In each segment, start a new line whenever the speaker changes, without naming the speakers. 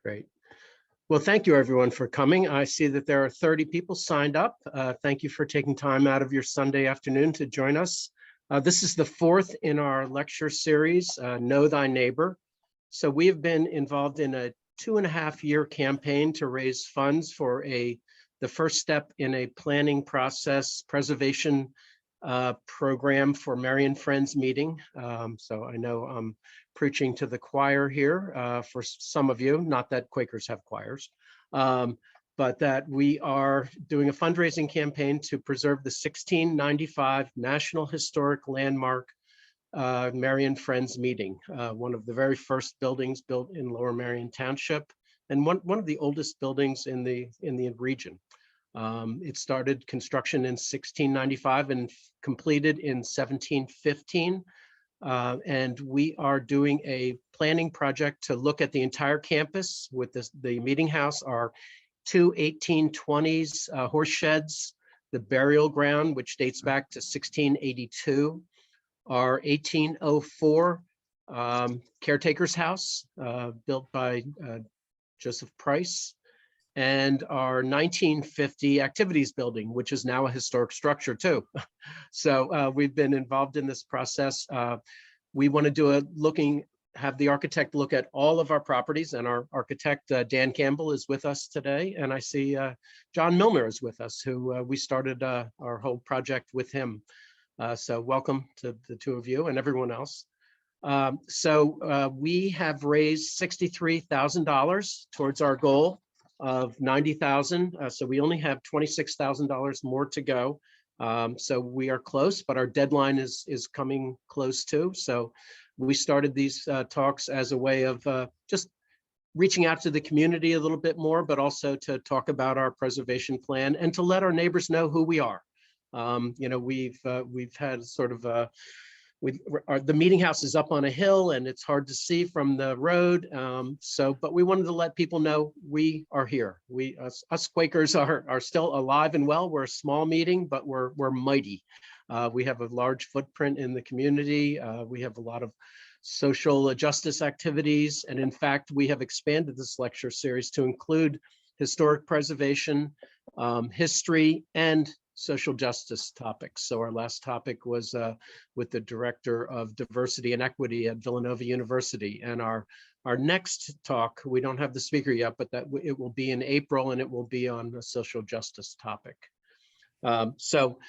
Great. Well, thank you everyone for coming. I see that there are 30 people signed up. Thank you for taking time out of your Sunday afternoon to join us. This is the fourth in our lecture series, Know Thy Neighbor. So we have been involved in a 2.5-year campaign to raise funds for the first step in a planning process preservation program for Marian Friends meeting. So I know I'm preaching to the choir here for some of you, not that Quakers have choirs, but that we are doing a fundraising campaign to preserve the 1695 National Historic Landmark Marian Friends meeting, one of the very first buildings built in Lower Marion Township, and one of the oldest buildings in the region. It started construction in 1695 and completed in 1715. And we are doing a planning project to look at the entire campus with the meeting house, our two 1820s horse sheds, the burial ground, which dates back to 1682, our 1804 caretaker's house built by Joseph Price, and our 1950 activities building, which is now a historic structure too. So we've been involved in this process. We want to do have the architect look at all of our properties, and our architect, Dan Campbell, is with us today. And I see John Milner is with us, who we started our whole project with him. So welcome to the two of you and everyone else. So we have raised $63,000 towards our goal of $90,000. So we only have $26,000 more to go. So we are close, but our deadline is coming close too. So we started these talks as a way of just reaching out to the community a little bit more, but also to talk about our preservation plan and to let our neighbors know who we are. You know, we've had sort of the meeting house is up on a hill and it's hard to see from the road. But we wanted to let people know we are here. Us Quakers are still alive and well. We're a small meeting, but we're mighty. We have a large footprint in the community. We have a lot of social justice activities. And in fact, we have expanded this lecture series to include historic preservation, history, and social justice topics. So our last topic was with the Director of Diversity and Equity at Villanova University. And our next talk, we don't have the speaker yet, but it will be in April, and it will be on a social justice topic. So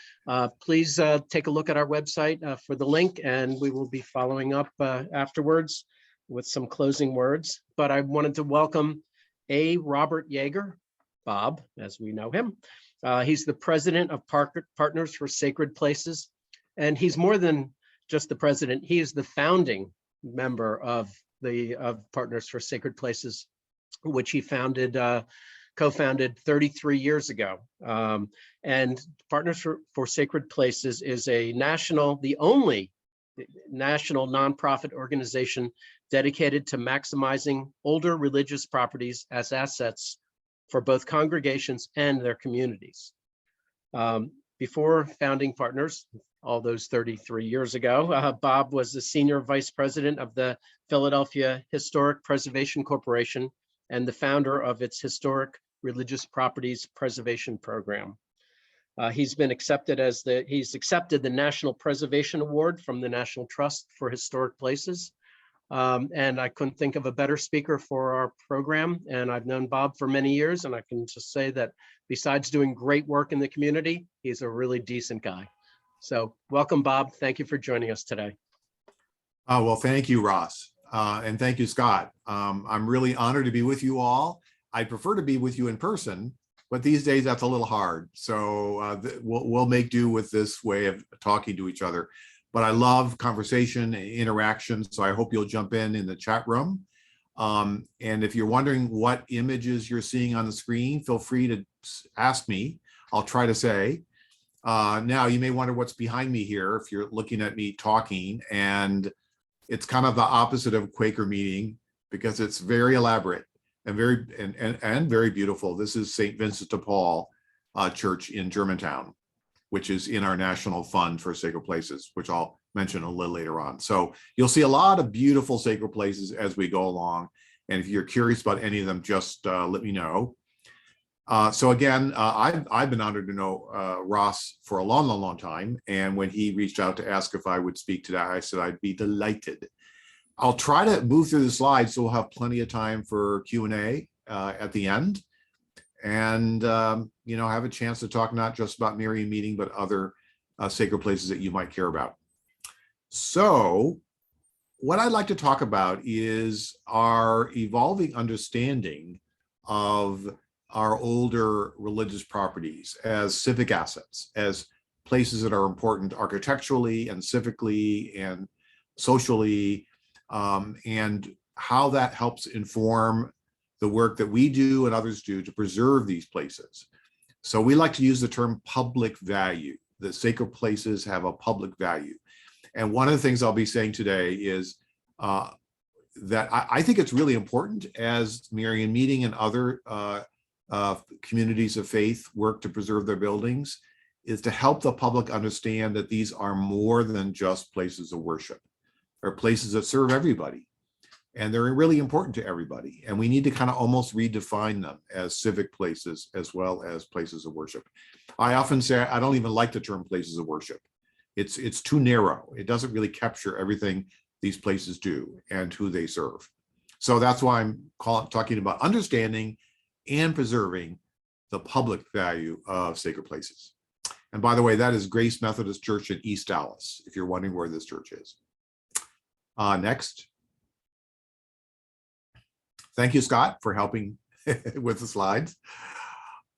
please take a look at our website for the link, and we will be following up afterwards with some closing words. But I wanted to welcome Robert Jaeger, Bob, as we know him. He's the president of Partners for Sacred Places, and he's more than just the president. He is the founding member of Partners for Sacred Places, which he co-founded 33 years ago. And Partners for Sacred Places is the only national nonprofit organization dedicated to maximizing older religious properties as assets for both congregations and their communities. Before founding Partners, all those 33 years ago, Bob was the senior vice president of the Philadelphia Historic Preservation Corporation and the founder of its Historic Religious Properties Preservation Program. He's accepted the National Preservation Award from the National Trust for Historic Places. And I couldn't think of a better speaker for our program. And I've known Bob for many years, and I can just say that besides doing great work in the community, he's a really decent guy. So welcome, Bob. Thank you for joining us today.
Well, thank you, Ross. And thank you, Scott. I'm really honored to be with you all. I'd prefer to be with you in person, but these days that's a little hard. So we'll make do with this way of talking to each other. But I love conversation and interaction, so I hope you'll jump in the chat room. And if you're wondering what images you're seeing on the screen, feel free to ask me. I'll try to say. Now, you may wonder what's behind me here if you're looking at me talking, and it's kind of the opposite of Quaker meeting because it's very elaborate and very beautiful. This is St. Vincent de Paul Church in Germantown, which is in our National Fund for Sacred Places, which I'll mention a little later on. So you'll see a lot of beautiful sacred places as we go along. And if you're curious about any of them, just let me know. So again, I've been honored to know Ross for a long, long, long time. And when he reached out to ask if I would speak today, I said I'd be delighted. I'll try to move through the slides so we'll have plenty of time for Q&A at the end. And, have a chance to talk not just about Marian Meeting, but other sacred places that you might care about. So what I'd like to talk about is our evolving understanding of our older religious properties as civic assets, as places that are important architecturally and civically and socially, and how that helps inform the work that we do and others do to preserve these places. So we like to use the term public value. The sacred places have a public value. And one of the things I'll be saying today is that I think it's really important as Marian Meeting and other communities of faith work to preserve their buildings, is to help the public understand that these are more than just places of worship. They're places that serve everybody. And they're really important to everybody. And we need to kind of almost redefine them as civic places as well as places of worship. I often say I don't even like the term places of worship. It's too narrow. It doesn't really capture everything these places do and who they serve. So that's why I'm talking about understanding and preserving the public value of sacred places. And by the way, that is Grace Methodist Church in East Dallas, if you're wondering where this church is. Next. Thank you, Scott, for helping with the slides.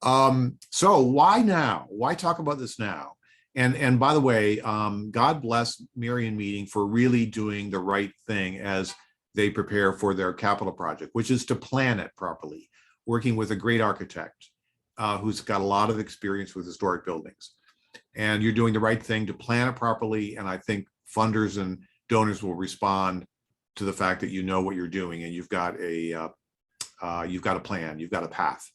So why now? Why talk about this now? And by the way, God bless Marian Meeting for really doing the right thing as they prepare for their capital project, which is to plan it properly, working with a great architect who's got a lot of experience with historic buildings. And you're doing the right thing to plan it properly. And I think funders and donors will respond to the fact that you know what you're doing and you've got a plan, you've got a path.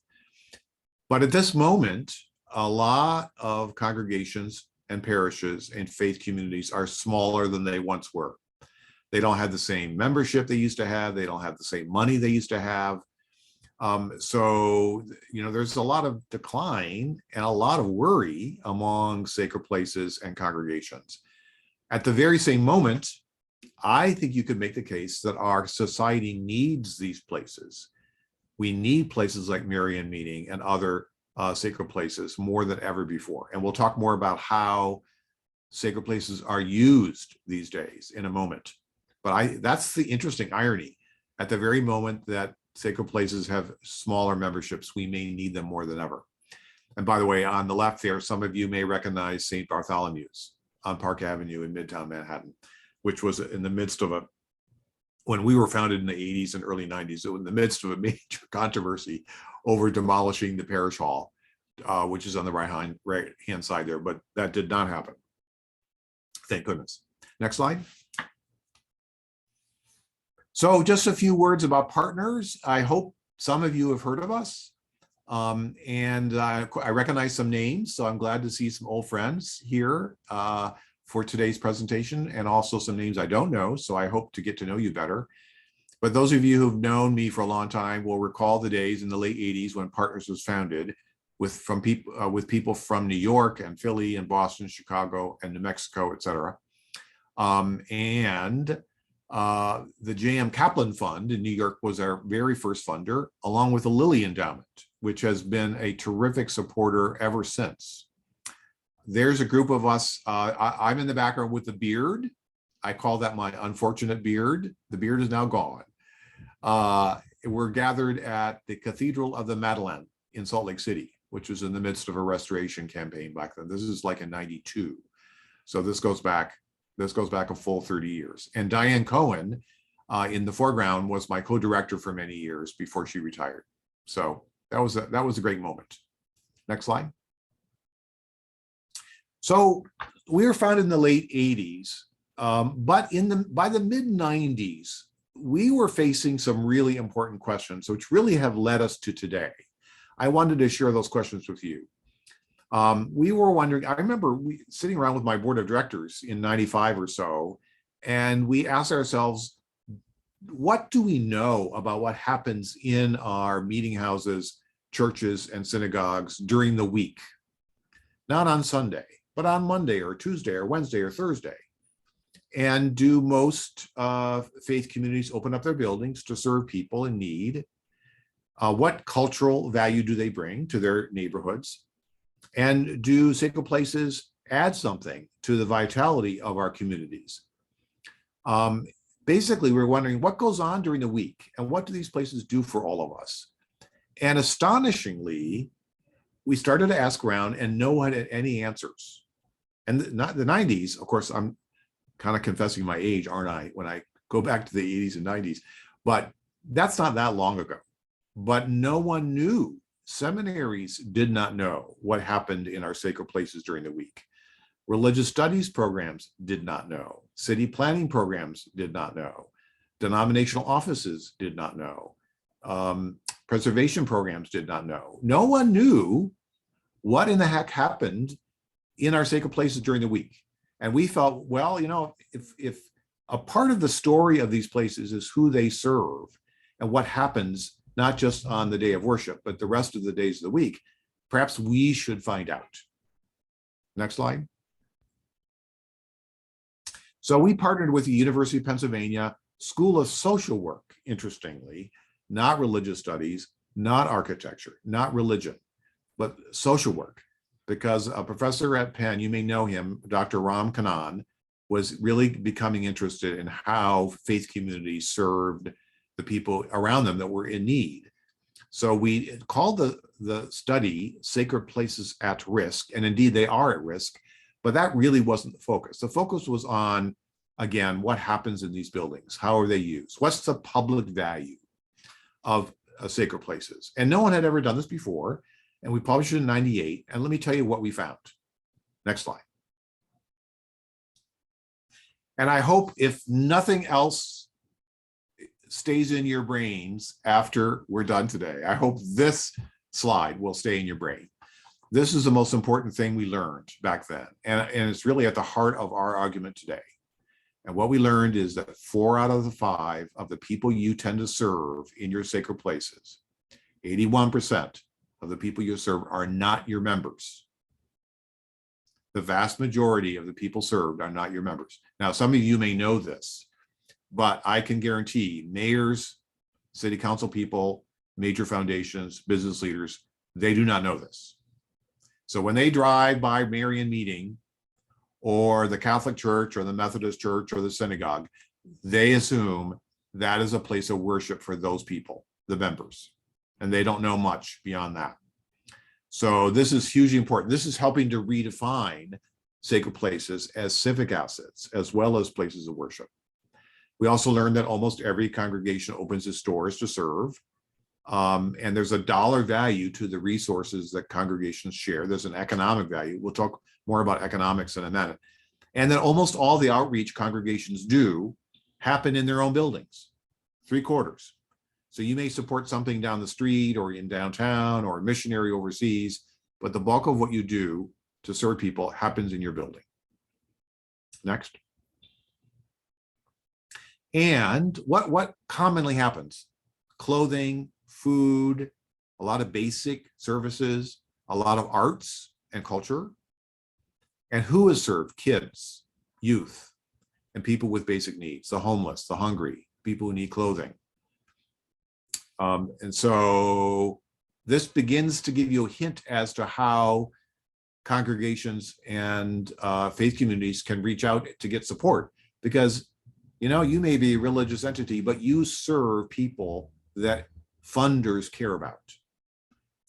But at this moment, a lot of congregations and parishes and faith communities are smaller than they once were. They don't have the same membership they used to have. They don't have the same money they used to have. So, there's a lot of decline and a lot of worry among sacred places and congregations. At the very same moment, I think you could make the case that our society needs these places. We need places like Marian Meeting and other sacred places more than ever before. And we'll talk more about how sacred places are used these days in a moment. But that's the interesting irony. At the very moment that sacred places have smaller memberships, we may need them more than ever. And by the way, on the left there, some of you may recognize St. Bartholomew's on Park Avenue in Midtown Manhattan, which was in the midst of when we were founded in the 80s and early 90s, it was in the midst of a major controversy over demolishing the parish hall, which is on the right-hand side there, but that did not happen. Thank goodness. Next slide. So just a few words about partners. I hope some of you have heard of us. And I recognize some names, so I'm glad to see some old friends here for today's presentation, and also some names I don't know, so I hope to get to know you better. But those of you who've known me for a long time will recall the days in the late 80s when Partners was founded with people from New York and Philly and Boston, Chicago, and New Mexico, et cetera. The J.M. Kaplan Fund in New York was our very first funder, along with the Lilly Endowment, which has been a terrific supporter ever since. There's a group of us. I'm in the background with the beard. I call that my unfortunate beard. The beard is now gone. We're gathered at the Cathedral of the Madeleine in Salt Lake City, which was in the midst of a restoration campaign back then. This is like in '92. So this goes back a full 30 years. And Diane Cohen in the foreground was my co-director for many years before she retired. So that was a great moment. Next slide. So we were founded in the late 80s, but by the mid 90s, we were facing some really important questions, which really have led us to today. I wanted to share those questions with you. We were wondering, I remember sitting around with my board of directors in '95 or so, and we asked ourselves, what do we know about what happens in our meeting houses, churches, and synagogues during the week? Not on Sunday, but on Monday or Tuesday or Wednesday or Thursday. And do most faith communities open up their buildings to serve people in need? What cultural value do they bring to their neighborhoods? And do sacred places add something to the vitality of our communities? Basically, we're wondering what goes on during the week and what do these places do for all of us? And astonishingly, we started to ask around and no one had any answers. And the 90s, of course, I'm kind of confessing my age, aren't I, when I go back to the 80s and 90s, but that's not that long ago. But no one knew. Seminaries did not know what happened in our sacred places during the week. Religious studies programs did not know. City planning programs did not know. Denominational offices did not know. Preservation programs did not know. No one knew what in the heck happened in our sacred places during the week. And we felt, well, you know, if a part of the story of these places is who they serve and what happens, not just on the day of worship, but the rest of the days of the week, perhaps we should find out. Next slide. So we partnered with the University of Pennsylvania School of Social Work, interestingly, not religious studies, not architecture, not religion, but social work. Because a professor at Penn, you may know him, Dr. Ram Kannan, was really becoming interested in how faith communities served the people around them that were in need. So we called the study Sacred Places at Risk, and indeed they are at risk, but that really wasn't the focus. The focus was on, again, what happens in these buildings? How are they used? What's the public value of sacred places? And no one had ever done this before. And we published it in '98. And let me tell you what we found. Next slide. And I hope if nothing else stays in your brains after we're done today, I hope this slide will stay in your brain. This is the most important thing we learned back then. And it's really at the heart of our argument today. And what we learned is that 4 out of the 5 of the people you tend to serve in your sacred places, 81%, of the people you serve are not your members. The vast majority of the people served are not your members. Now, some of you may know this, but I can guarantee mayors, city council people, major foundations, business leaders, they do not know this. So when they drive by Marian meeting or the Catholic Church or the Methodist Church or the synagogue, they assume that is a place of worship for those people, the members. And they don't know much beyond that. So this is hugely important. This is helping to redefine sacred places as civic assets, as well as places of worship. We also learned that almost every congregation opens its doors to serve. And there's a dollar value to the resources that congregations share. There's an economic value. We'll talk more about economics in a minute. And then almost all the outreach congregations do happen in their own buildings, 3/4. So you may support something down the street or in downtown or a missionary overseas, but the bulk of what you do to serve people happens in your building. Next. And what commonly happens? Clothing, food, a lot of basic services, a lot of arts and culture. And who is served? Kids, youth, and people with basic needs, the homeless, the hungry, people who need clothing. And so this begins to give you a hint as to how congregations and faith communities can reach out to get support, because you may be a religious entity, but you serve people that funders care about.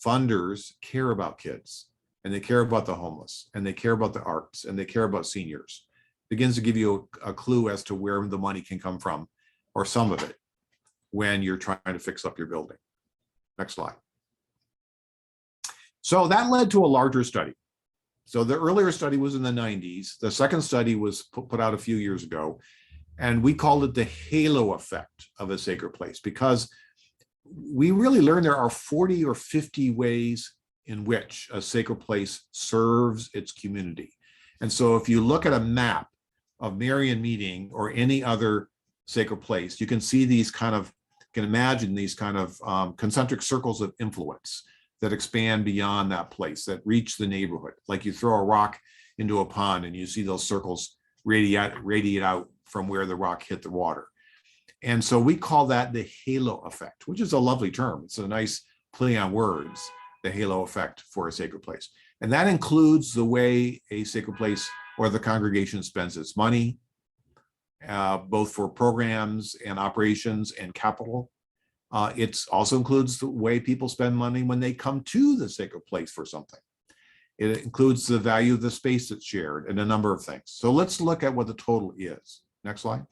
Funders care about kids, and they care about the homeless, and they care about the arts, and they care about seniors. Begins to give you a clue as to where the money can come from, or some of it, when you're trying to fix up your building. Next slide. So that led to a larger study. So the earlier study was in the 90s. The second study was put out a few years ago, and we called it the halo effect of a sacred place, because we really learned there are 40 or 50 ways in which a sacred place serves its community. And so if you look at a map of Marian meeting or any other sacred place, you can see these kind of, you can imagine these kind of concentric circles of influence that expand beyond that place, that reach the neighborhood. Like you throw a rock into a pond and you see those circles radiate out from where the rock hit the water. And so we call that the halo effect, which is a lovely term. It's a nice play on words, the halo effect for a sacred place. And that includes the way a sacred place or the congregation spends its money, both for programs and operations and capital. It also includes the way people spend money when they come to the sacred place for something. It includes the value of the space that's shared and a number of things. So let's look at what the total is. Next slide.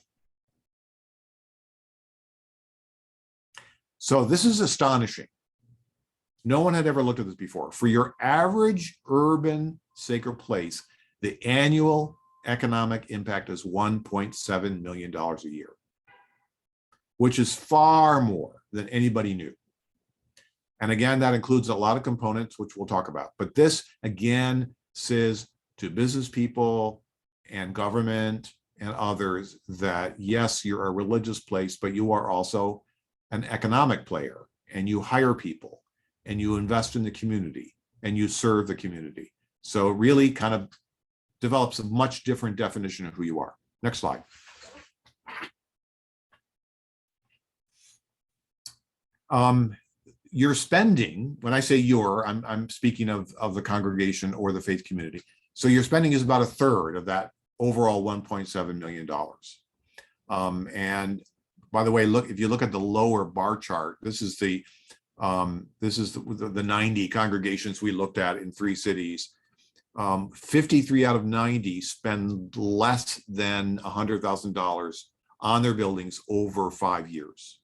So this is astonishing. No one had ever looked at this before. For your average urban sacred place, the annual economic impact is $1.7 million a year, which is far more than anybody knew. And again, that includes a lot of components, which we'll talk about. But this, again, says to business people and government and others that, yes, you're a religious place, but you are also an economic player, and you hire people, and you invest in the community, and you serve the community. So it really kind of develops a much different definition of who you are. Next slide. Your spending, when I say your, I'm speaking of the congregation or the faith community. So your spending is about a third of that overall $1.7 million. And by the way, look, if you look at the lower bar chart, this is the 90 congregations we looked at in 3 cities. 53 out of 90 spend less than $100,000 on their buildings over 5 years.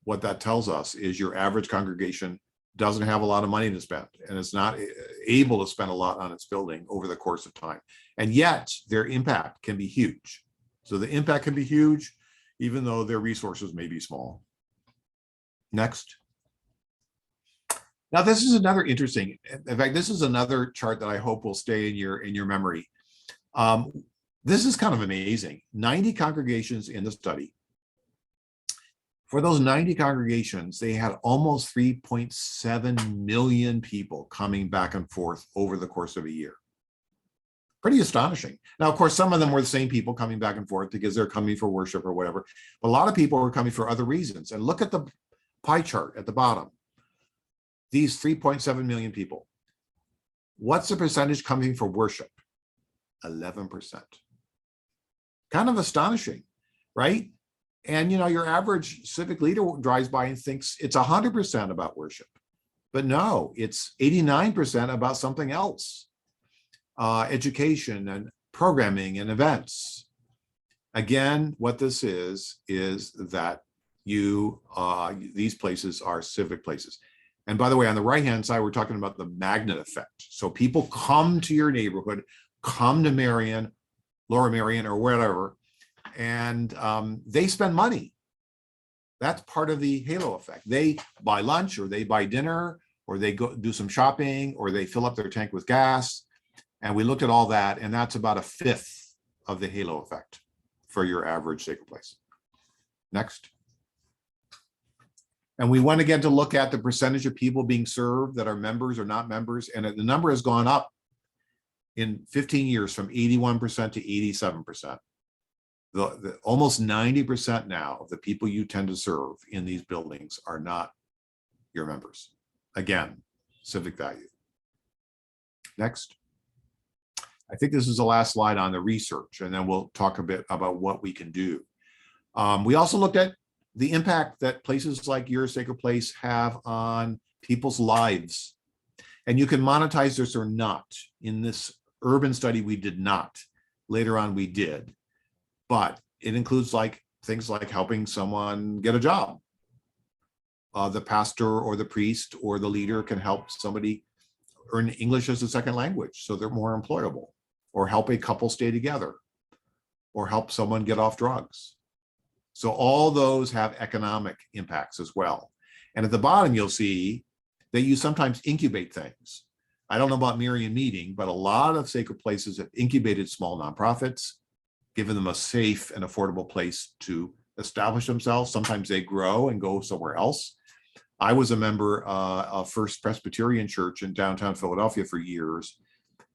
What that tells us is your average congregation doesn't have a lot of money to spend, and it's not able to spend a lot on its building over the course of time. And yet their impact can be huge. So the impact can be huge, even though their resources may be small. Next. Now, this is another interesting, in fact, this is another chart that I hope will stay in your memory. This is kind of amazing. 90 congregations in the study. For those 90 congregations, they had almost 3.7 million people coming back and forth over the course of a year. Pretty astonishing. Now, of course, some of them were the same people coming back and forth because they're coming for worship or whatever. But a lot of people were coming for other reasons. And look at the pie chart at the bottom. These 3.7 million people. What's the percentage coming for worship? 11%. Kind of astonishing, right? And, you know, your average civic leader drives by and thinks it's 100% about worship. But no, it's 89% about something else. Education and programming and events. Again, what this is that these places are civic places. And by the way, on the right-hand side, we're talking about the magnet effect. So people come to your neighborhood, come to Marion, Lower Marion, or wherever, and they spend money. That's part of the halo effect. They buy lunch, or they buy dinner, or they go do some shopping, or they fill up their tank with gas. And we looked at all that, and that's about a fifth of the halo effect for your average sacred place. Next. And we went again to look at the percentage of people being served that are members or not members, and the number has gone up in 15 years from 81% to 87%. The almost 90% now of the people you tend to serve in these buildings are not your members. Again, civic value. Next. I think this is the last slide on the research, and then we'll talk a bit about what we can do. We also looked at the impact that places like your sacred place have on people's lives. And you can monetize this or not. In this urban study, we did not. Later on, we did. But it includes things like helping someone get a job. The pastor or the priest or the leader can help somebody earn English as a second language so they're more employable, or help a couple stay together, or help someone get off drugs. So all those have economic impacts as well. And at the bottom, you'll see that you sometimes incubate things. I don't know about Marion Meeting, but a lot of sacred places have incubated small nonprofits, given them a safe and affordable place to establish themselves. Sometimes they grow and go somewhere else. I was a member of First Presbyterian Church in downtown Philadelphia for years,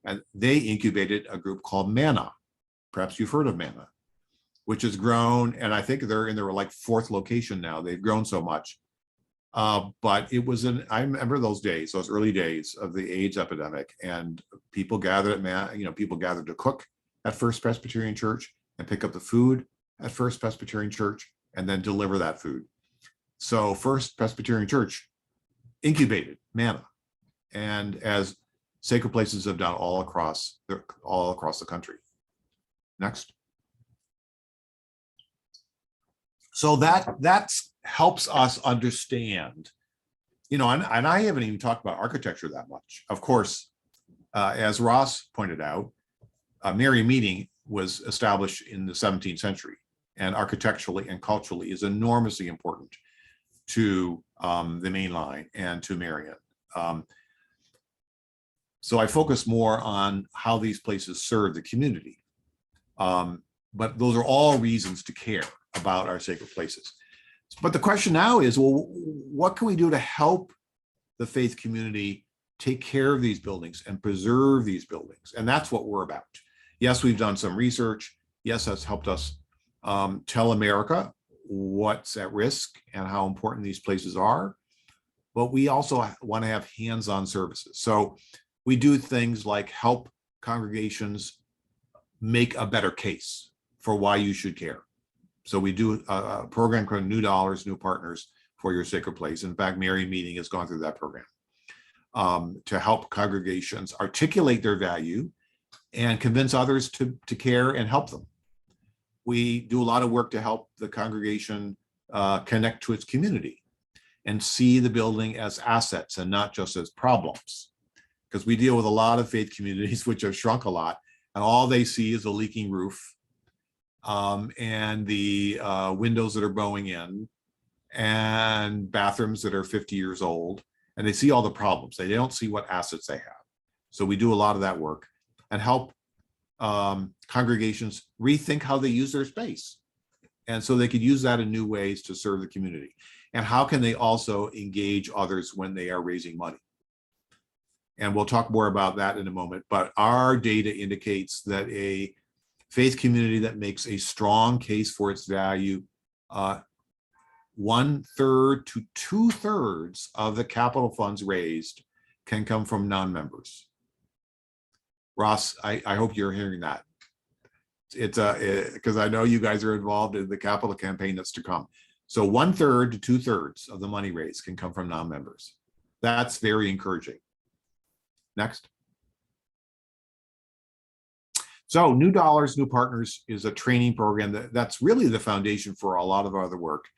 and they incubated a group called Manna. Perhaps you've heard of Manna, which has grown, and I think they're in their like 4th location now. They've grown so much. But it was I remember those days, those early days of the AIDS epidemic, and people gathered at people gathered to cook at First Presbyterian Church and pick up the food at First Presbyterian Church and then deliver that food. So First Presbyterian Church incubated Manna, and as sacred places have done all across the country. Next. So that helps us understand, and I haven't even talked about architecture that much. Of course, as Ross pointed out, Marian meeting was established in the 17th century, and architecturally and culturally is enormously important to the main line and to Marian. So I focus more on how these places serve the community. But those are all reasons to care about our sacred places. But the question now is, well, what can we do to help the faith community take care of these buildings and preserve these buildings? And that's what we're about. Yes, we've done some research. Yes, that's helped us tell America what's at risk and how important these places are. But we also want to have hands-on services. So we do things like help congregations make a better case for why you should care. So we do a program called New Dollars, New Partners for Your Sacred Place. In fact, Marian Meeting has gone through that program to help congregations articulate their value and convince others to care and help them. We do a lot of work to help the congregation connect to its community and see the building as assets and not just as problems. Because we deal with a lot of faith communities which have shrunk a lot, and all they see is a leaking roof and the windows that are bowing in and bathrooms that are 50 years old, and they see all the problems. They don't see what assets they have. So we do a lot of that work and help congregations rethink how they use their space. And so they could use that in new ways to serve the community. And how can they also engage others when they are raising money? And we'll talk more about that in a moment. But our data indicates that a faith community that makes a strong case for its value, 1/3 to 2/3 of the capital funds raised can come from non-members. Ross, I hope you're hearing that. It's because I know you guys are involved in the capital campaign that's to come. So 1/3 to 2/3 of the money raised can come from non-members. That's very encouraging. Next. So New Dollars, New Partners is a training program that's really the foundation for a lot of our other work.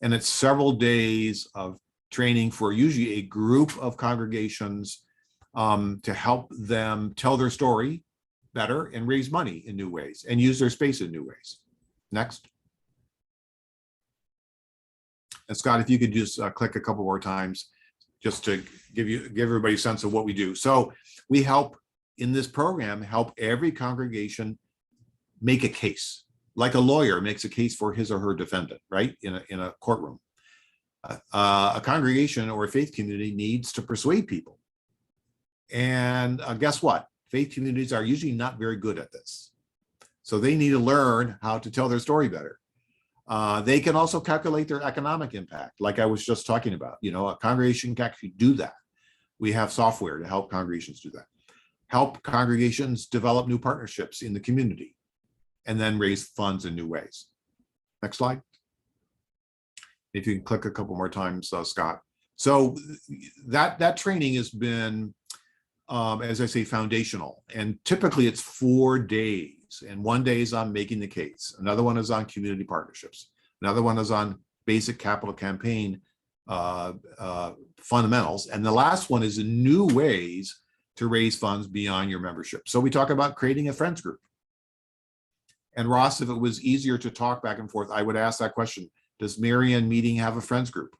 And it's several days of training for usually a group of congregations to help them tell their story better and raise money in new ways and use their space in new ways. Next. And Scott, if you could just click a couple more times just to give everybody a sense of what we do. So we help in this program, help every congregation make a case, like a lawyer makes a case for his or her defendant, right? In a courtroom. A congregation or a faith community needs to persuade people. And guess what? Faith communities are usually not very good at this. So they need to learn how to tell their story better. They can also calculate their economic impact, like I was just talking about. A congregation can actually do that. We have software to help congregations do that. Help congregations develop new partnerships in the community, and then raise funds in new ways. Next slide. If you can click a couple more times, Scott. So that training has been, as I say, foundational. And typically it's 4 days. And 1 day is on making the case. Another one is on community partnerships. Another one is on basic capital campaign fundamentals. And the last one is in new ways to raise funds beyond your membership. So we talk about creating a friends group. And Ross, if it was easier to talk back and forth, I would ask that question. Does Marian Meeting have a friends group?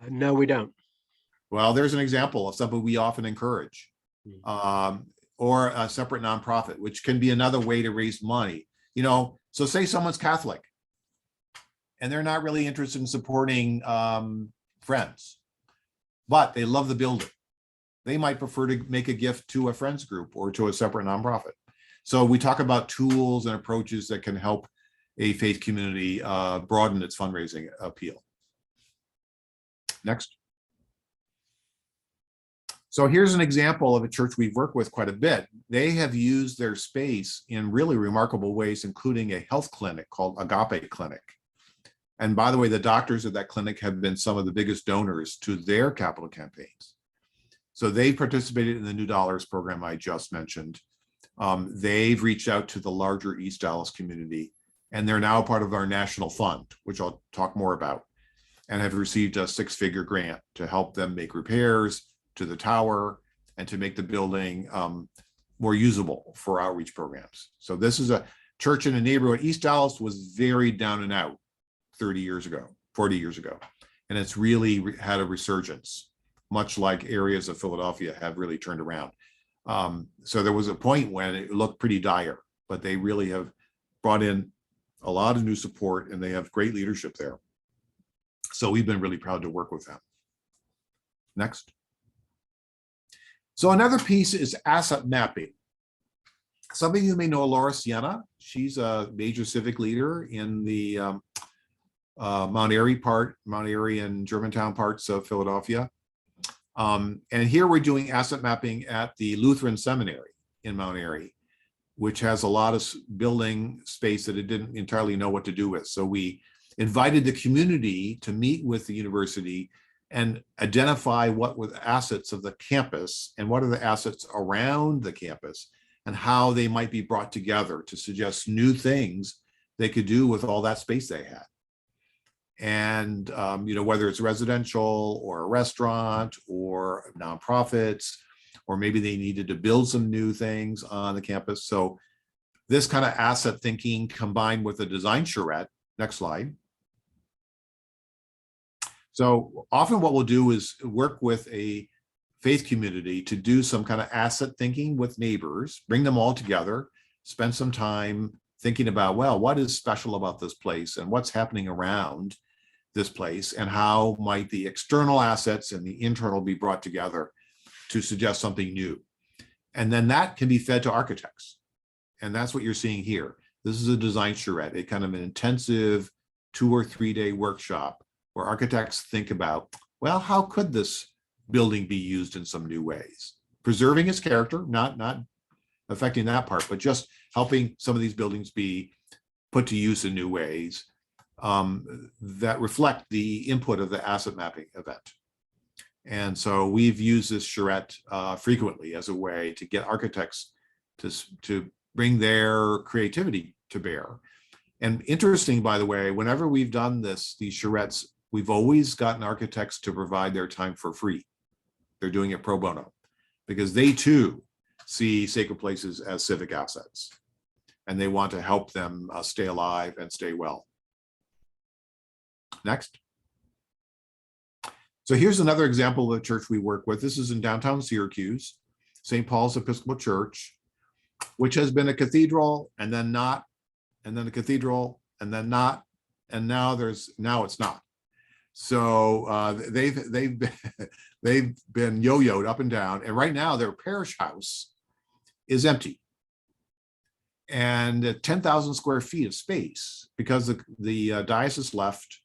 No, we don't.
Well, there's an example of something we often encourage. Or a separate nonprofit, which can be another way to raise money. So say someone's Catholic and they're not really interested in supporting Friends, but they love the building. They might prefer to make a gift to a Friends group or to a separate nonprofit. So we talk about tools and approaches that can help a faith community broaden its fundraising appeal. Next. So here's an example of a church we've worked with quite a bit. They have used their space in really remarkable ways, including a health clinic called Agape Clinic. And by the way, the doctors at that clinic have been some of the biggest donors to their capital campaigns. So they participated in the New Dollars program I just mentioned. They've reached out to the larger East Dallas community, and they're now part of our national fund, which I'll talk more about, and have received a 6-figure grant to help them make repairs to the tower and to make the building more usable for outreach programs. So this is a church in a neighborhood. East Dallas was very down and out 30 years ago, 40 years ago, and it's really had a resurgence, much like areas of Philadelphia have really turned around. So there was a point when it looked pretty dire, but they really have brought in a lot of new support, and they have great leadership there. So we've been really proud to work with them. Next. So another piece is asset mapping. Some of you may know Laura Sienna. She's a major civic leader in the Mount Airy and Germantown parts of Philadelphia. And here we're doing asset mapping at the Lutheran Seminary in Mount Airy, which has a lot of building space that it didn't entirely know what to do with. So we invited the community to meet with the university and identify what were the assets of the campus and what are the assets around the campus and how they might be brought together to suggest new things they could do with all that space they had. And, whether it's residential or a restaurant or nonprofits, or maybe they needed to build some new things on the campus. So this kind of asset thinking combined with a design charrette. Next slide. So often what we'll do is work with a faith community to do some kind of asset thinking with neighbors, bring them all together, spend some time thinking about, well, what is special about this place and what's happening around this place, and how might the external assets and the internal be brought together to suggest something new. And then that can be fed to architects. And that's what you're seeing here. This is a design charrette, a kind of an intensive 2 or 3 day workshop where architects think about, well, how could this building be used in some new ways? Preserving its character, not affecting that part, but just helping some of these buildings be put to use in new ways that reflect the input of the asset mapping event. And so we've used this charrette frequently as a way to get architects to bring their creativity to bear. And interesting, by the way, whenever we've done these charrettes, we've always gotten architects to provide their time for free. They're doing it pro bono because they too see sacred places as civic assets, and they want to help them stay alive and stay well. Next. So here's another example of a church we work with. This is in downtown Syracuse, St. Paul's Episcopal Church, which has been a cathedral and then not, and then a cathedral and then not, and now it's not. So they've been yo-yoed up and down, and right now their parish house is empty, and 10,000 square feet of space because the diocese left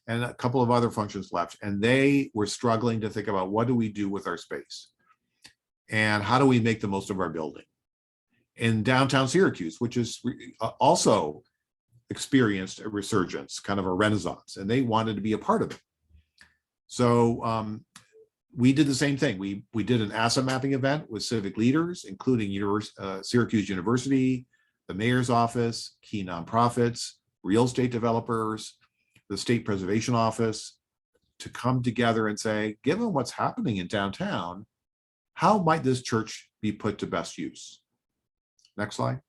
and a couple of other functions left, and they were struggling to think about what do we do with our space and how do we make the most of our building in downtown Syracuse, which is also experienced a resurgence, kind of a renaissance, and they wanted to be a part of it. So we did the same thing. We did an asset mapping event with civic leaders, including Syracuse University, the mayor's office, key nonprofits, real estate developers, the State Preservation Office, to come together and say, given what's happening in downtown, how might this church be put to best use? Next slide.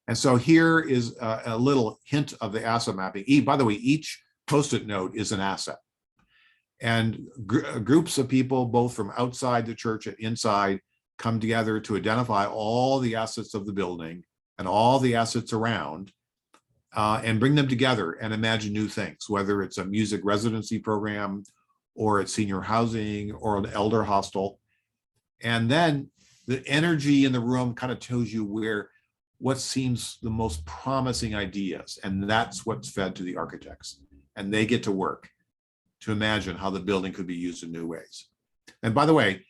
And so here is a little hint of the asset mapping. By the way, each Post-it note is an asset. And groups of people, both from outside the church and inside, come together to identify all the assets of the building and all the assets around, and bring them together and imagine new things, whether it's a music residency program or it's senior housing or an elder hostel. And then the energy in the room kind of tells you what seems the most promising ideas. And that's what's fed to the architects. And they get to work to imagine how the building could be used in new ways. And by the way,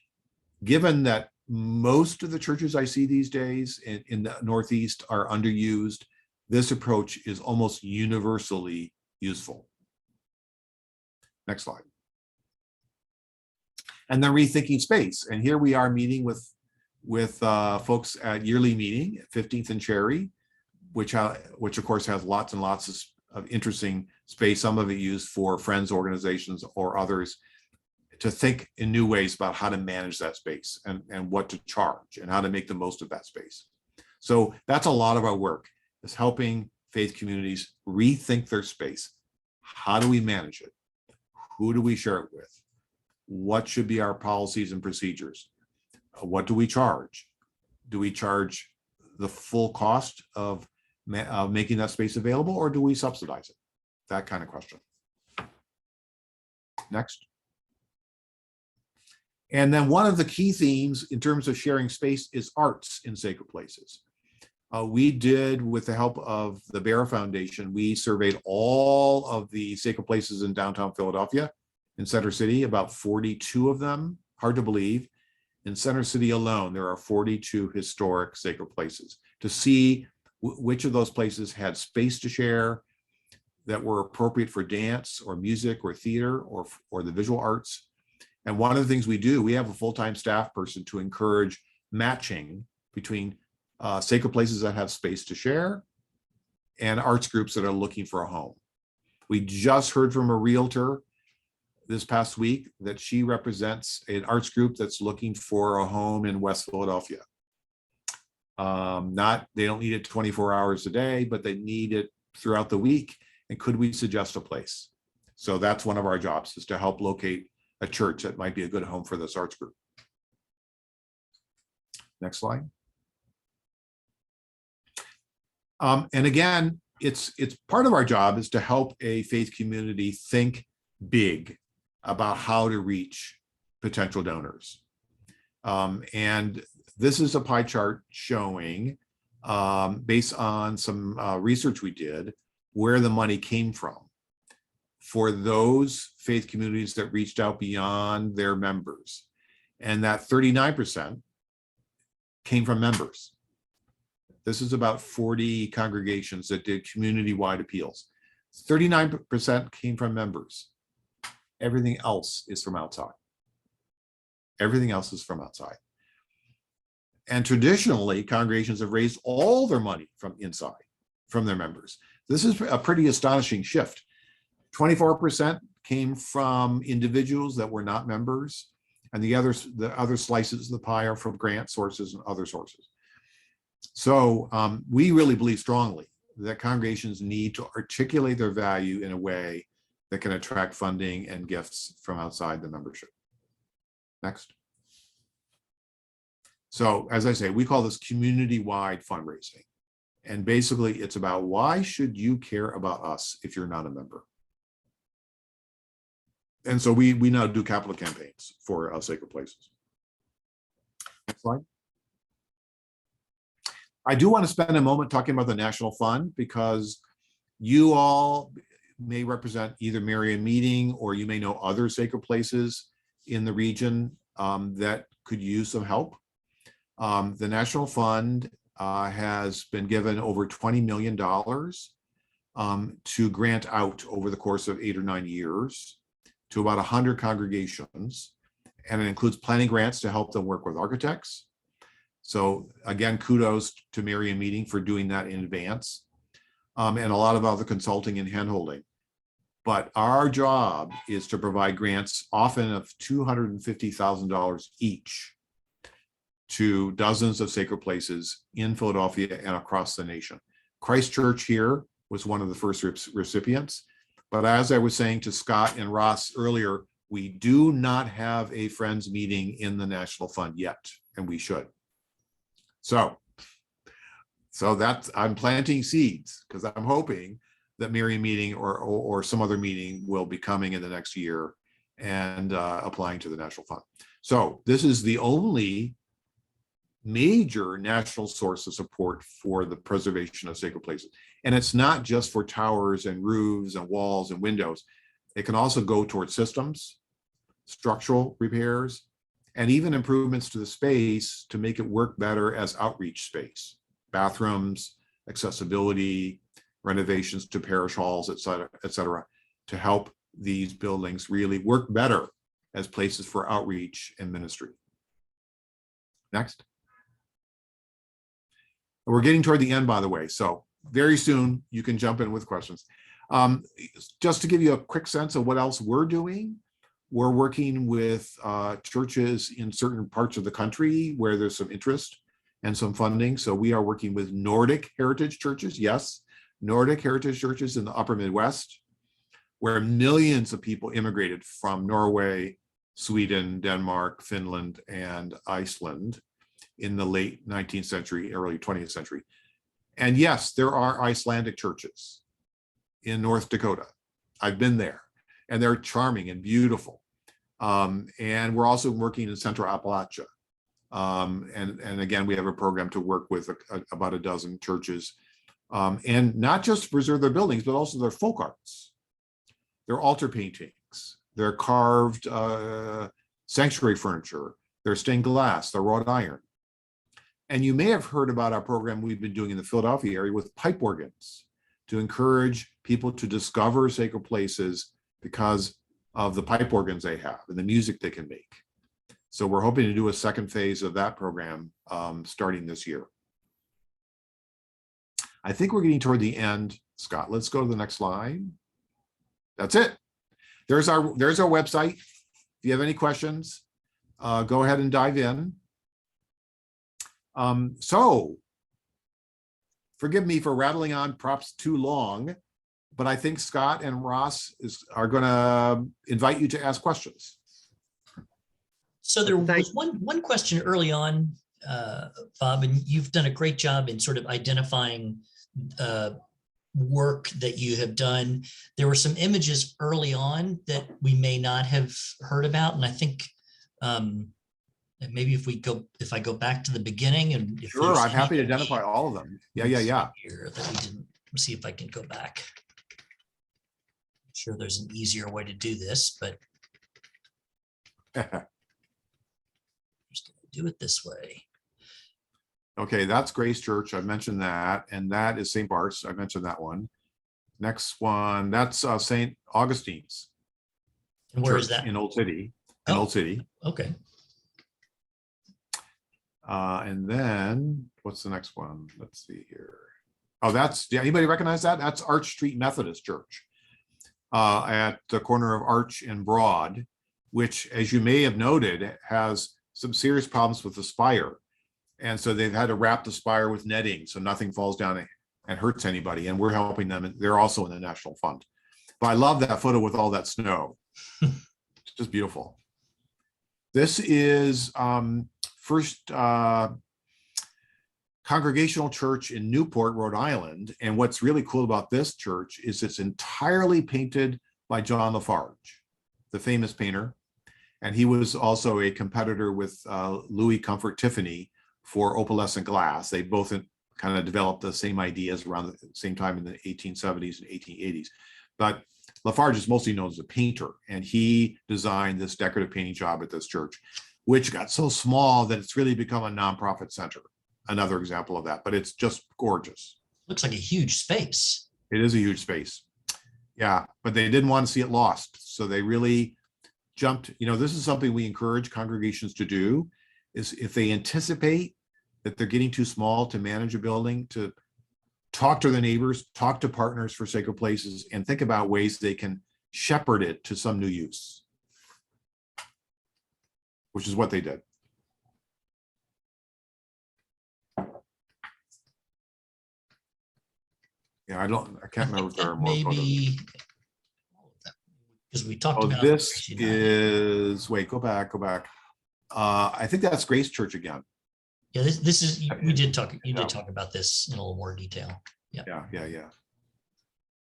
given that most of the churches I see these days in the Northeast are underused, this approach is almost universally useful. Next slide. And then rethinking space. And here we are meeting with folks at yearly meeting, 15th and Cherry, which of course has lots and lots of interesting space, some of it used for friends organizations or others, to think in new ways about how to manage that space and what to charge and how to make the most of that space. So that's a lot of our work, is helping faith communities rethink their space. How do we manage it? Who do we share it with? What should be our policies and procedures? What do we charge? Do we charge the full cost of making that space available, or do we subsidize it? That kind of question. Next. And then one of the key themes in terms of sharing space is arts in sacred places. We did, with the help of the Bear Foundation, we surveyed all of the sacred places in downtown Philadelphia, in Center City, about 42 of them, hard to believe. In Center City alone, there are 42 historic sacred places, to see which of those places had space to share that were appropriate for dance or music or theater or the visual arts. And one of the things we do, we have a full-time staff person to encourage matching between sacred places that have space to share and arts groups that are looking for a home. We just heard from a realtor this past week that she represents an arts group that's looking for a home in West Philadelphia. They don't need it 24 hours a day, but they need it throughout the week. And could we suggest a place? So that's one of our jobs, is to help locate a church that might be a good home for this arts group. Next slide. And again, it's part of our job is to help a faith community think big about how to reach potential donors. And this is a pie chart showing, based on some research we did, where the money came from for those faith communities that reached out beyond their members. And that 39% came from members. This is about 40 congregations that did community-wide appeals. 39% came from members. Everything else is from outside. Everything else is from outside. And traditionally, congregations have raised all their money from inside, from their members. This is a pretty astonishing shift. 24% came from individuals that were not members, and the other slices of the pie are from grant sources and other sources. So we really believe strongly that congregations need to articulate their value in a way that can attract funding and gifts from outside the membership. Next. So as I say, we call this community-wide fundraising. And basically it's about, why should you care about us if you're not a member? And so we now do capital campaigns for sacred places. Next slide. I do want to spend a moment talking about the National Fund, because you all may represent either Marian Meeting, or you may know other sacred places in the region that could use some help. The National Fund has been given over $20 million to grant out over the course of 8 or 9 years to about 100 congregations. And it includes planning grants to help them work with architects. So again, kudos to Marian Meeting for doing that in advance, and a lot of other consulting and handholding. But our job is to provide grants, often of $250,000 each, to dozens of sacred places in Philadelphia and across the nation. Christ Church here was one of the first recipients. But as I was saying to Scott and Ross earlier, we do not have a Friends meeting in the National Fund yet. and we should. So that's, I'm planting seeds because I'm hoping that Mary meeting or some other meeting will be coming in the next year and applying to the National Fund. So this is the only major national source of support for the preservation of sacred places. And it's not just for towers and roofs and walls and windows. It can also go towards systems, structural repairs, and even improvements to the space to make it work better as outreach space, bathrooms, accessibility, renovations to parish halls, et cetera, to help these buildings really work better as places for outreach and ministry. Next. We're getting toward the end, by the way, so very soon you can jump in with questions. Just to give you a quick sense of what else we're doing, we're working with churches in certain parts of the country where there's some interest and some funding. So we are working with Nordic heritage churches, yes, Nordic heritage churches in the upper Midwest, where millions of people immigrated from Norway, Sweden, Denmark, Finland, and Iceland in the late 19th century, early 20th century. And yes, there are Icelandic churches in North Dakota. I've been there, and they're charming and beautiful. And we're also working in Central Appalachia. And again, we have a program to work with about a dozen churches, and not just to preserve their buildings, but also their folk arts, their altar paintings, their carved sanctuary furniture, their stained glass, their wrought iron. And you may have heard about our program we've been doing in the Philadelphia area with pipe organs to encourage people to discover sacred places because of the pipe organs they have and the music they can make. So we're hoping to do a second phase of that program starting this year. I think we're getting toward the end, Scott. Let's go to the next slide. That's it. There's our website. If you have any questions, go ahead and dive in. So forgive me for rattling on perhaps too long, but I think Scott and Ross are going to invite you to ask questions.
So there was one question early on, Bob, and you've done a great job in sort of identifying work that you have done. There were some images early on that we may not have heard about, and I think maybe if I go back to the beginning and if
sure, I'm happy to identify all of them. Yeah.
Here that we didn't. Let's see if I can go back. I'm sure there's an easier way to do this, but I'm just going to do it this way.
Okay, that's Grace Church. I mentioned that, and that is St. Bart's. I mentioned that one. Next one, that's St. Augustine's.
And where
Church
is that?
In Old City. In Old City.
Okay.
And then what's the next one? Let's see here. Oh, did anybody recognize that? That's Arch Street Methodist Church at the corner of Arch and Broad, which, as you may have noted, has some serious problems with the spire. And so they've had to wrap the spire with netting so nothing falls down and hurts anybody. And we're helping them. And they're also in the National Fund. But I love that photo with all that snow. It's just beautiful. This is First Congregational Church in Newport, Rhode Island. And what's really cool about this church is it's entirely painted by John Lafarge, the famous painter. And he was also a competitor with Louis Comfort Tiffany for opalescent glass. They both kind of developed the same ideas around the same time in the 1870s and 1880s. But Lafarge is mostly known as a painter, and he designed this decorative painting job at this church, which got so small that it's really become a nonprofit center. Another example of that, but it's just gorgeous.
Looks like a huge space.
It is a huge space. Yeah, but they didn't want to see it lost. So they really jumped. This is something we encourage congregations to do, is if they anticipate that they're getting too small to manage a building, to talk to their neighbors, talk to partners for sacred places, and think about ways they can shepherd it to some new use, which is what they did. Yeah, I can't remember if there are more
maybe because we talked about
this is, wait, go back. I think that's Grace Church again.
Yeah, this is, you did talk
Yeah.
about this in a little more detail.
Yeah.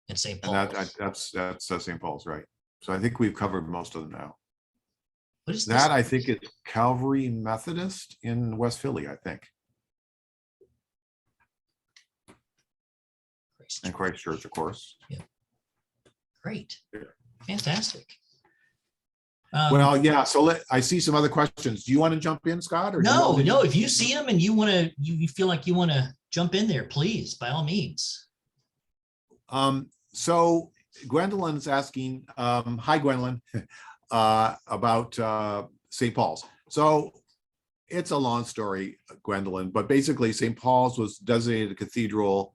And St.
And
Paul's.
that's St. Paul's, right? So I think we've covered most of them now.
What is
That
this?
I think is Calvary Methodist in West Philly, I think, and Christ Church, of course.
Great.
Yeah.
Fantastic.
Well, yeah. So I see some other questions. Do you want to jump in, Scott? Or
no. If you see them and you want to, you feel like you want to jump in there, please, by all means.
So Gwendolyn's asking, hi, Gwendolyn, about St. Paul's. So it's a long story, Gwendolyn, but basically St. Paul's was designated a cathedral,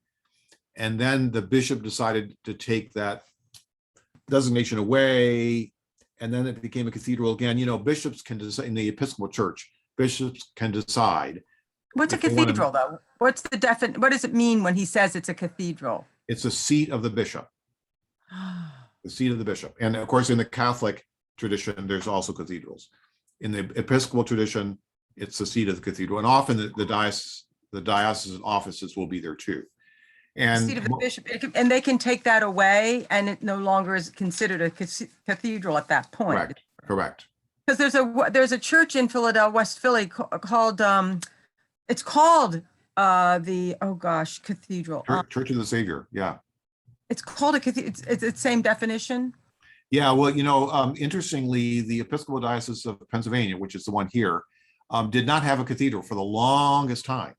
and then the bishop decided to take that designation away, and then it became a cathedral again. You know, bishops can decide in the Episcopal Church, bishops can decide.
What's a
if they wanna-
cathedral, though? What's the what does it mean when he says it's a cathedral?
It's a seat of the bishop, the seat of the bishop. And of course, in the Catholic tradition, there's also cathedrals. In the Episcopal tradition, it's the seat of the cathedral. And often the diocesan offices will be there too. And
Seat of the bishop, and they can take that away, and it no longer is considered a cathedral at that point.
correct.
Because there's a church in Philadelphia, West Philly, called it's called the cathedral.
Church of the Savior. Yeah.
It's called a cathedral. It's the same definition.
Yeah. Well, you know, interestingly, the Episcopal Diocese of Pennsylvania, which is the one here, did not have a cathedral for the longest time.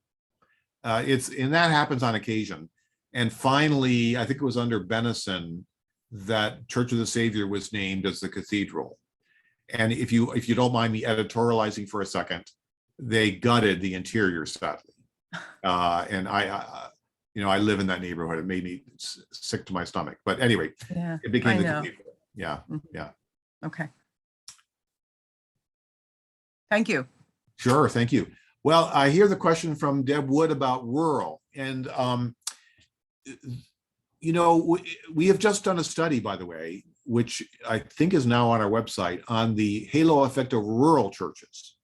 And that happens on occasion. And finally, I think it was under Benison that Church of the Savior was named as the cathedral. And if you don't mind me editorializing for a second, they gutted the interior, sadly. And I live in that neighborhood. It made me sick to my stomach. But anyway,
Yeah,
it became the
I know.
cathedral. Yeah, yeah.
Okay. Thank you.
Sure, thank you. Well, I hear the question from Deb Wood about rural. And, you know, we have just done a study, by the way, which I think is now on our website, on the halo effect of rural churches.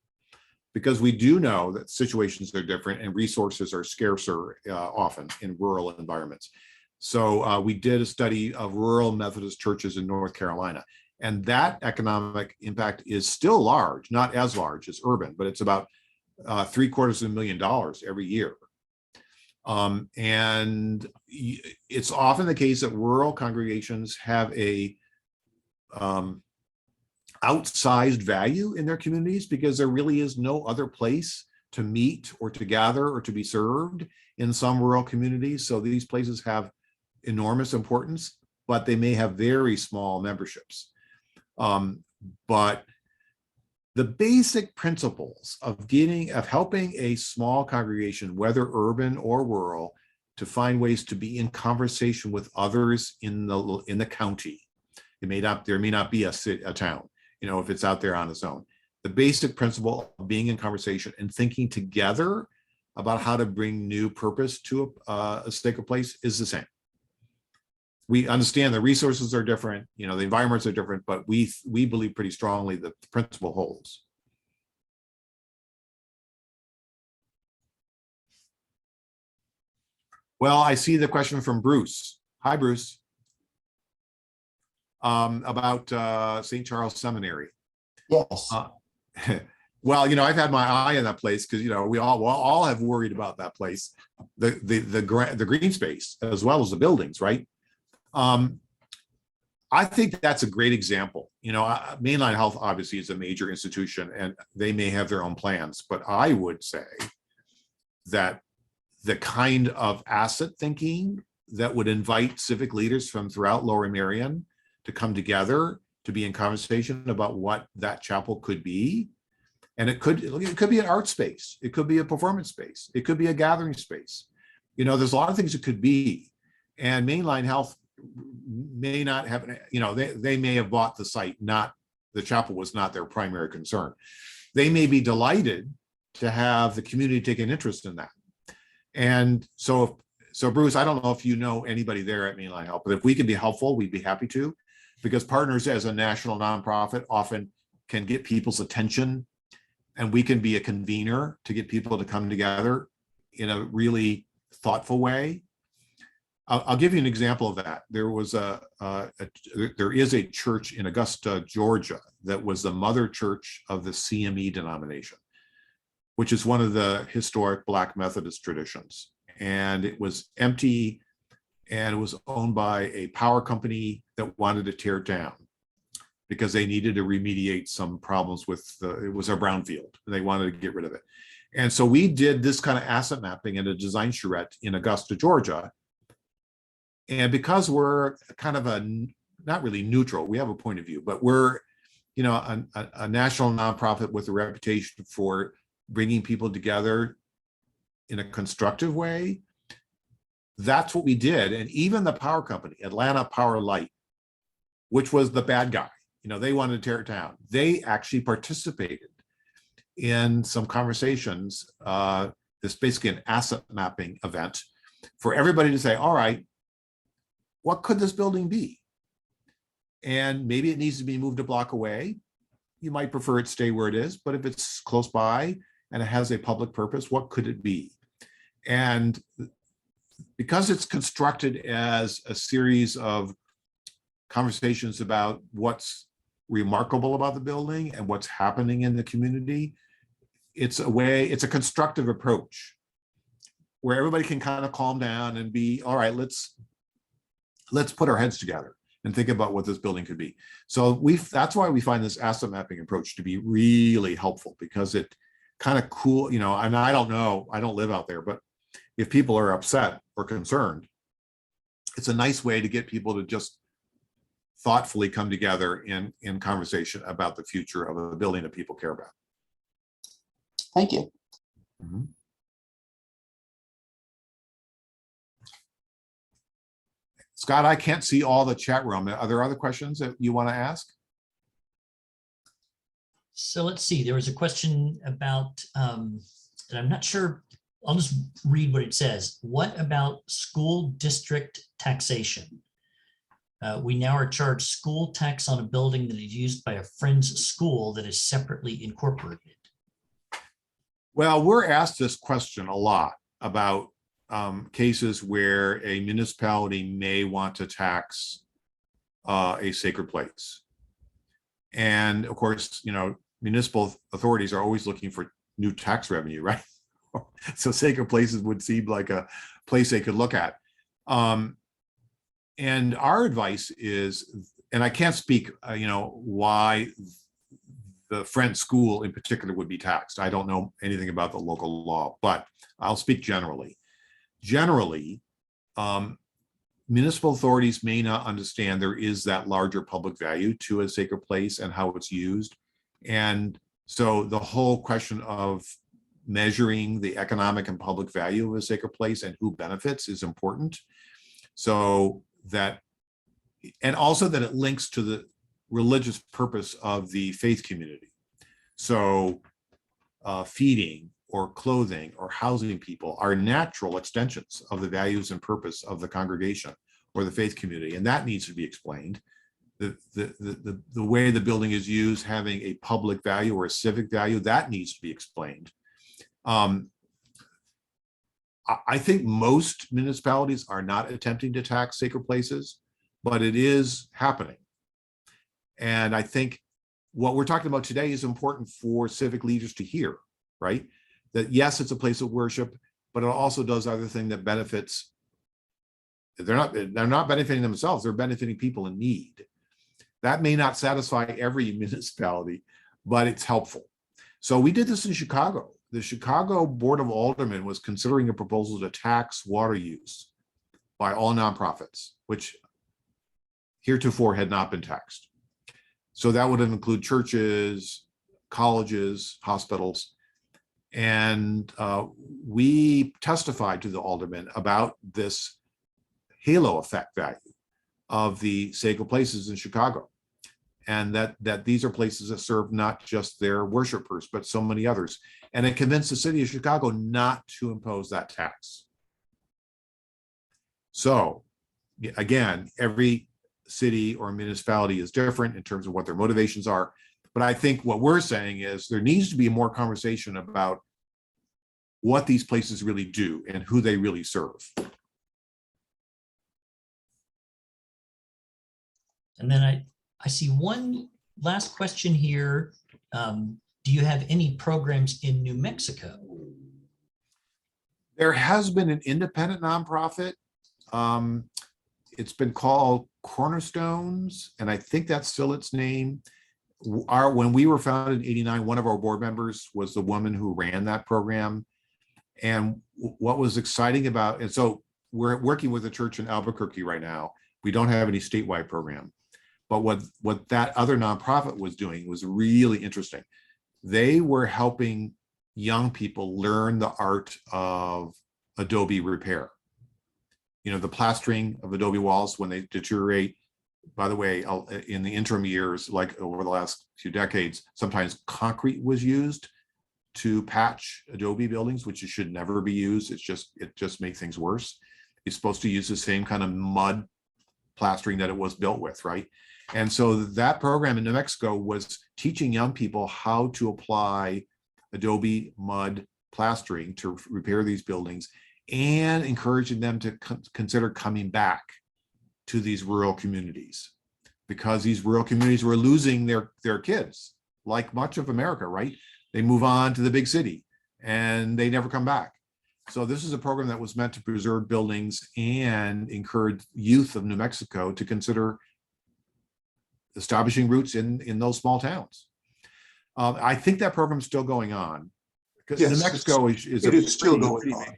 Because we do know that situations are different and resources are scarcer often in rural environments. So we did a study of rural Methodist churches in North Carolina. And that economic impact is still large, not as large as urban, but it's about $750,000 every year. And it's often the case that rural congregations have a outsized value in their communities because there really is no other place to meet or to gather or to be served in some rural communities. So these places have enormous importance, but they may have very small memberships. But the basic principles of helping a small congregation, whether urban or rural, to find ways to be in conversation with others in the county. There may not be a town, you know, if it's out there on its own. The basic principle of being in conversation and thinking together about how to bring new purpose to a sacred place is the same. We understand the resources are different, you know, the environments are different, but we believe pretty strongly that the principle holds. Well, I see the question from Bruce. Hi, Bruce. About St. Charles Seminary.
Yes.
Well, you know, I've had my eye on that place because, you know, we all have worried about that place, the green space as well as the buildings, right? I think that's a great example. You know, Mainline Health obviously is a major institution and they may have their own plans, but I would say that the kind of asset thinking that would invite civic leaders from throughout Lower Merion to come together to be in conversation about what that chapel could be. And it could be an art space. It could be a performance space. It could be a gathering space. You know, there's a lot of things it could be. And Mainline Health may not have, you know, they may have bought the site, the chapel was not their primary concern. They may be delighted to have the community take an interest in that. And so Bruce, I don't know if you know anybody there at Mainline Health, but if we can be helpful, we'd be happy to, because Partners as a national nonprofit often can get people's attention and we can be a convener to get people to come together in a really thoughtful way. I'll give you an example of that. There is a church in Augusta, Georgia, that was the mother church of the CME denomination, which is one of the historic Black Methodist traditions. And it was empty, and it was owned by a power company that wanted to tear it down because they needed to remediate some problems with it was a brownfield, and they wanted to get rid of it. And so we did this kind of asset mapping and a design charrette in Augusta, Georgia. And because we're kind of not really neutral, we have a point of view, but we're, a national nonprofit with a reputation for bringing people together in a constructive way. That's what we did. And even the power company, Atlanta Power Light, which was the bad guy, they wanted to tear it down. They actually participated in some conversations. This basically an asset mapping event for everybody to say, all right, what could this building be? And maybe it needs to be moved a block away. You might prefer it stay where it is, but if it's close by and it has a public purpose, what could it be? And because it's constructed as a series of conversations about what's remarkable about the building and what's happening in the community, it's a constructive approach where everybody can kind of calm down and be, all right, let's put our heads together and think about what this building could be. So that's why we find this asset mapping approach to be really helpful, because it kind of cool, and I don't know, I don't live out there, but if people are upset or concerned, it's a nice way to get people to just thoughtfully come together in conversation about the future of a building that people care about.
Thank you.
Mm-hmm. Scott, I can't see all the chat room. Are there other questions that you want to ask?
So let's see, there was a question about, and I'm not sure, I'll just read what it says. What about school district taxation? We now are charged school tax on a building that is used by a friend's school that is separately incorporated.
Well, we're asked this question a lot about cases where a municipality may want to tax a sacred place. And of course, municipal authorities are always looking for new tax revenue, right? So sacred places would seem like a place they could look at. And our advice is, and I can't speak, why the Friend school in particular would be taxed. I don't know anything about the local law, but I'll speak generally. Generally, municipal authorities may not understand there is that larger public value to a sacred place and how it's used. And so the whole question of measuring the economic and public value of a sacred place and who benefits is important. So that, and also that it links to the religious purpose of the faith community. So feeding or clothing or housing people are natural extensions of the values and purpose of the congregation or the faith community, and that needs to be explained. The way the building is used, having a public value or a civic value, that needs to be explained. I think most municipalities are not attempting to tax sacred places, but it is happening. And I think what we're talking about today is important for civic leaders to hear, right? That yes, it's a place of worship, but it also does other thing that benefits. They're not benefiting themselves, they're benefiting people in need. That may not satisfy every municipality, but it's helpful. So we did this in Chicago. The Chicago Board of Aldermen was considering a proposal to tax water use by all nonprofits, which heretofore had not been taxed. So that would include churches, colleges, hospitals. And we testified to the aldermen about this halo effect value of the sacred places in Chicago. And that these are places that serve not just their worshipers, but so many others. And it convinced the city of Chicago not to impose that tax. So again, every city or municipality is different in terms of what their motivations are, But I think what we're saying is there needs to be more conversation about what these places really do and who they really serve.
And then I see one last question here. Do you have any programs in New Mexico?
There has been an independent nonprofit. It's been called Cornerstones, and I think that's still its name. When we were founded in '89, one of our board members was the woman who ran that program. And what was exciting about, and so we're working with a church in Albuquerque right now. We don't have any statewide program, but what that other nonprofit was doing was really interesting. They were helping young people learn the art of adobe repair. You know, the plastering of adobe walls when they deteriorate. By the way, in the interim years, like over the last few decades, sometimes concrete was used to patch adobe buildings, which it should never be used. It just makes things worse. It's supposed to use the same kind of mud plastering that it was built with, right? And so that program in New Mexico was teaching young people how to apply adobe mud plastering to repair these buildings and encouraging them to consider coming back to these rural communities, because these rural communities were losing their kids, like much of America, right? They move on to the big city and they never come back. So this is a program that was meant to preserve buildings and encourage youth of New Mexico to consider establishing roots in those small towns. I think that program's still going on, because
Yes,
New Mexico is
it is still going on.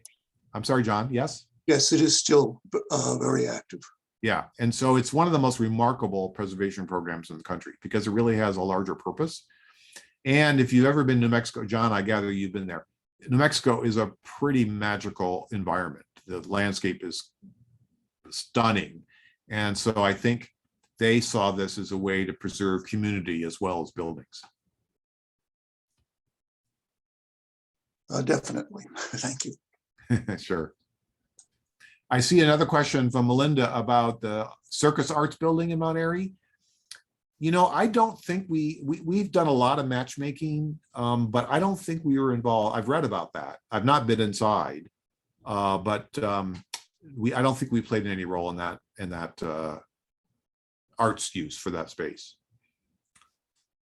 I'm sorry, John. Yes.
Yes, it is still very active.
Yeah, and so it's one of the most remarkable preservation programs in the country because it really has a larger purpose. And if you've ever been to New Mexico, John, I gather you've been there. New Mexico is a pretty magical environment. The landscape is stunning. And so I think they saw this as a way to preserve community as well as buildings.
Definitely. Thank you.
Sure. I see another question from Melinda about the Circus Arts building in Mount Airy. You know, I don't think we've done a lot of matchmaking, but I don't think we were involved. I've read about that. I've not been inside, but I don't think we played any role in that arts use for that space.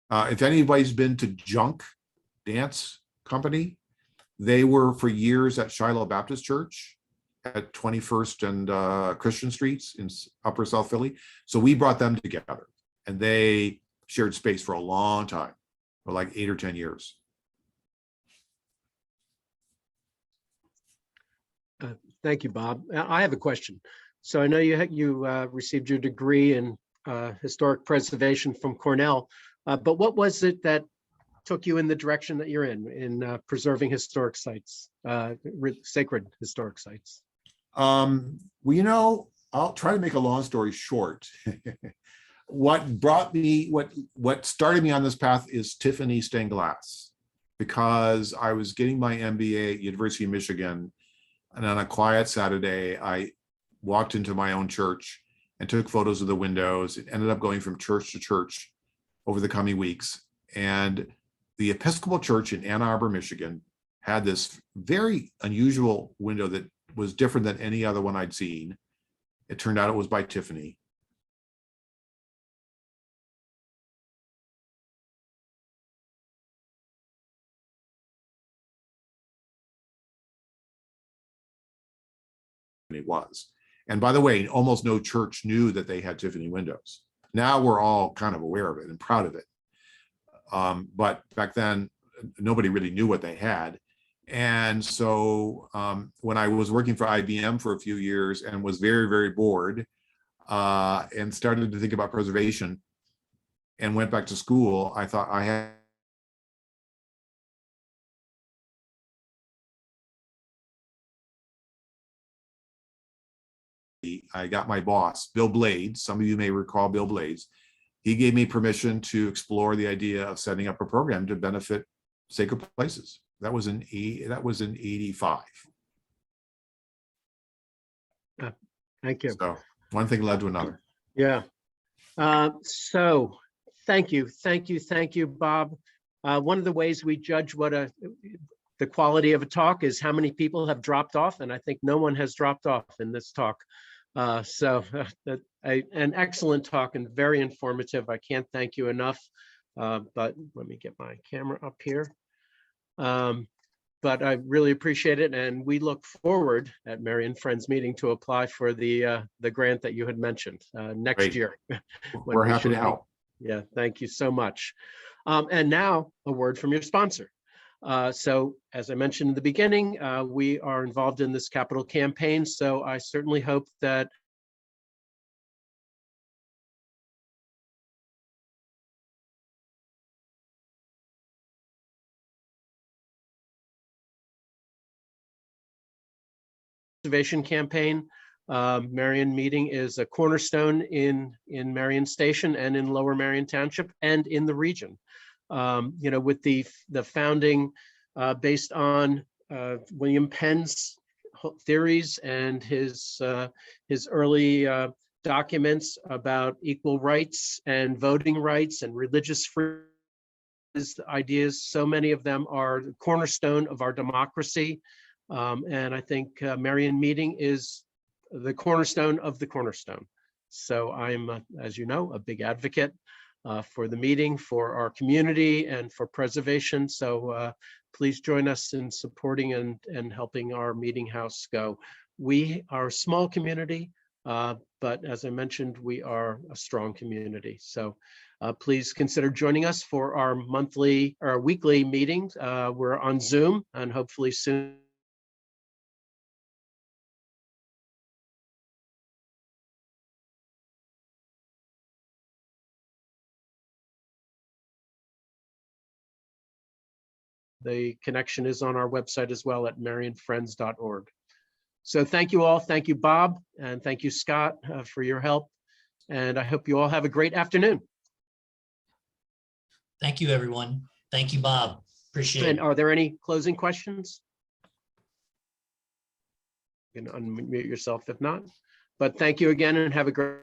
If anybody's been to Junk Dance Company, they were for years at Shiloh Baptist Church at 21st and Christian Streets in Upper South Philly. So we brought them together and they shared space for a long time, for like 8 or 10 years.
Thank you, Bob. I have a question. So I know you received your degree in historic preservation from Cornell, but what was it that took you in the direction that you're in preserving historic sites, sacred historic sites?
Well, you know, I'll try to make a long story short. What started me on this path is Tiffany stained glass, because I was getting my MBA at University of Michigan, and on a quiet Saturday, I walked into my own church and took photos of the windows. It ended up going from church to church over the coming weeks. And the Episcopal Church in Ann Arbor, Michigan, had this very unusual window that was different than any other one I'd seen. It turned out it was by Tiffany. It was. And by the way, almost no church knew that they had Tiffany windows. Now we're all kind of aware of it and proud of it. But back then, nobody really knew what they had. And so when I was working for IBM for a few years and was very, very bored and started to think about preservation and went back to school, I thought I got my boss, Bill Blades. Some of you may recall Bill Blades. He gave me permission to explore the idea of setting up a program to benefit sacred places. That was in 85.
Thank you.
So one thing led to another.
Yeah. So Thank you, thank you, Bob. One of the ways we judge what the quality of a talk is how many people have dropped off, and I think no one has dropped off in this talk. An excellent talk and very informative. I can't thank you enough. But let me get my camera up here. But I really appreciate it, and we look forward at Marion Friends meeting to apply for the grant that you had mentioned next
Great.
year. when
We're
we
happy
should
to
be-
help.
Yeah, thank you so much. And now a word from your sponsor. So as I mentioned in the beginning, we are involved in this capital campaign. So I certainly hope that conservation campaign. Marion meeting is a cornerstone in Marion Station and in Lower Marion Township and in the region. With the founding based on William Penn's theories and his early documents about equal rights and voting rights and religious freedom. Ideas, so many of them are the cornerstone of our democracy. And I think Marion meeting is the cornerstone of the cornerstone. So I'm, as you know, a big advocate for the meeting, for our community, and for preservation. So please join us in supporting and helping our meeting house go. We are a small community, but as I mentioned, we are a strong community. So please consider joining us for our weekly meetings. We're on Zoom, and hopefully soon the connection is on our website as well at marionfriends.org. So thank you all. Thank you, Bob, and thank you, Scott, for your help. And I hope you all have a great afternoon.
Thank you, everyone. Thank you, Bob. Appreciate
And
it.
are there any closing questions? You can unmute yourself if not. But thank you again and have a great